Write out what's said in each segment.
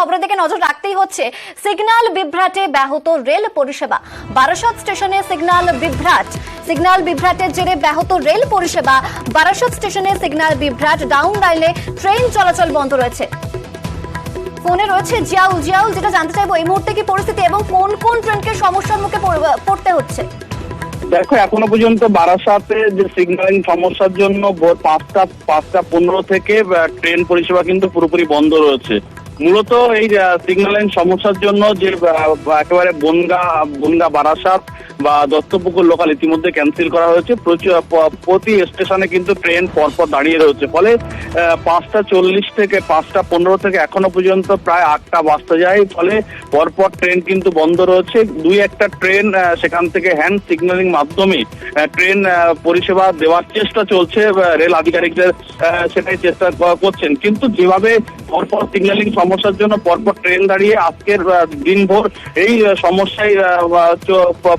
খবরের দিকে নজর রাখতেই হচ্ছে। সিগন্যাল বিভ্রাটে ব্যাহত রেল পরিষেবা। বারাসত স্টেশনে সিগন্যাল বিভ্রাটের জেরে ব্যাহত রেল পরিষেবা। বারাসত স্টেশনে সিগন্যাল বিভ্রাট, ডাউন লাইনে ট্রেন চলাচল বন্ধ রয়েছে। ফোনে রয়েছে জিয়াউল, যেটা জানতে চাইবো এই মুহূর্তে কি পরিস্থিতি এবং কোন কোন ট্রেনকে সমস্যার মুখে পড়তে হচ্ছে। দেখো, এখনো পর্যন্ত বারাসাতে যে সিগন্যালিং সমস্যার জন্য ভোর 5:15 থেকে ট্রেন পরিষেবা কিন্তু পুরোপুরি বন্ধ রয়েছে। মূলত এই সিগন্যালিং সমস্যার জন্য যে একেবারে বনগা বারাসাত বা দত্তপুকুর লোকাল ইতিমধ্যে ক্যান্সেল করা হয়েছে। প্রতি স্টেশনে কিন্তু ট্রেন পরপর দাঁড়িয়ে রয়েছে, ফলে 5:40 থেকে 5:15 থেকে এখনো পর্যন্ত প্রায় 8টা বাজতে যায়, ফলে পরপর ট্রেন কিন্তু বন্ধ রয়েছে। দুই একটা ট্রেন সেখান থেকে হ্যান্ড সিগন্যালিং মাধ্যমে ট্রেন পরিষেবা দেওয়ার চেষ্টা চলছে, রেল আধিকারিকদের সেটাই চেষ্টা করছেন। কিন্তু যেভাবে পরপর সিগন্যালিং সমস্যার জন্য পরপর ট্রেন দাঁড়িয়ে আজকের দিনভর এই সমস্যায়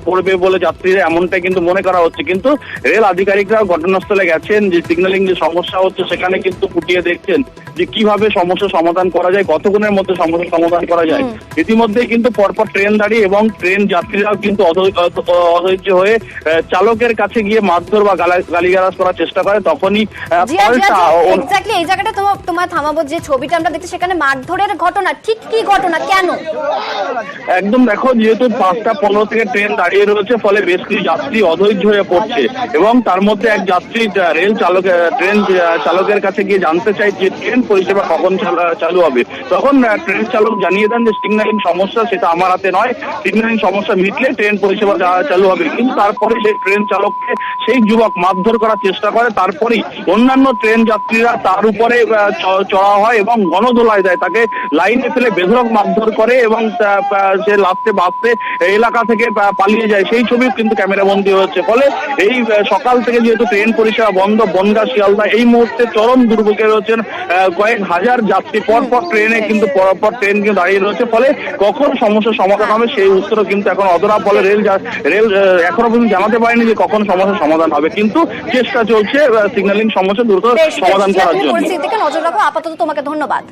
পড়বে বলে যাত্রীরা এমনটাই কিন্তু মনে করা হচ্ছে। কিন্তু রেল আধিকারিকরা ঘটনাস্থলে গেছেন, যে সিগন্যালিং যে সমস্যা হচ্ছে সেখানে কিন্তু ফুটিয়ে দেখছেন যে কিভাবে সমস্যা সমাধান করা যায়, কতক্ষণের মধ্যে সমস্যা সমাধান করা যায়। ইতিমধ্যে কিন্তু পরপর ট্রেন দাঁড়িয়ে এবং ট্রেন যাত্রীরাও কিন্তু অধৈর্য হয়ে চালকের কাছে গিয়ে মারধর বা গালিগালাজ করার চেষ্টা করে। তখনই এক্স্যাক্টলি এই জায়গাটা তোমার থামাবো, যে ছবিটা আমরা দেখছি সেখানে মারধরের ঘটনা, ঠিক কি ঘটনা, কেন? একদম দেখো, যেহেতু 5:15 থেকে ট্রেন দাঁড়িয়ে রয়েছে, ফলে বেশ কিছু যাত্রী অধৈর্য হয়ে পড়ছে এবং তার মধ্যে এক যাত্রী ট্রেন চালকের কাছে গিয়ে জানতে চাই যে ট্রেন পরিষেবা কখন চালু হবে। তখন ট্রেন চালক জানিয়ে দেন যে সিগন্যালিং সমস্যা, সেটা আমার হাতে নয়, সিগন্যালিং সমস্যা মিটলে ট্রেন পরিষেবা চালু হবে। কিন্তু তারপরে সেই ট্রেন চালককে সেই যুবক মারধর করার চেষ্টা করে। তারপরেই অন্যান্য ট্রেন যাত্রীরা তার উপরে চড়া হয় এবং গণধোলায় দেয়, তাকে লাইনে ফেলে বেধড়ক মারধর করে এবং সে লাস্টে বাসতে এলাকা থেকে পালিয়ে যায়। সেই ছবি কিন্তু ক্যামেরা বন্দী হচ্ছে। ফলে এই সকাল থেকে যেহেতু ট্রেন পরিষেবা বন্ধ, বনগা শিয়ালদা এই মুহূর্তে চরম দুর্ভোগে রয়েছেন কয়েক হাজার যাত্রী। পরপর ট্রেনে কিন্তু ট্রেন কিন্তু দাঁড়িয়ে রয়েছে, ফলে কখন সমস্যার সমাধান হবে সেই উত্তরও কিন্তু এখন অধরা। ফলে রেল এখনো পর্যন্ত জানাতে পারেনি যে কখন সমস্যার সমাধান হবে, কিন্তু চেষ্টা চলছে সিগন্যালিং সমস্যা দ্রুত সমাধান করার জন্য। পরিস্থিতিকে নজর রাখো। আপাতত তোমাকে ধন্যবাদ।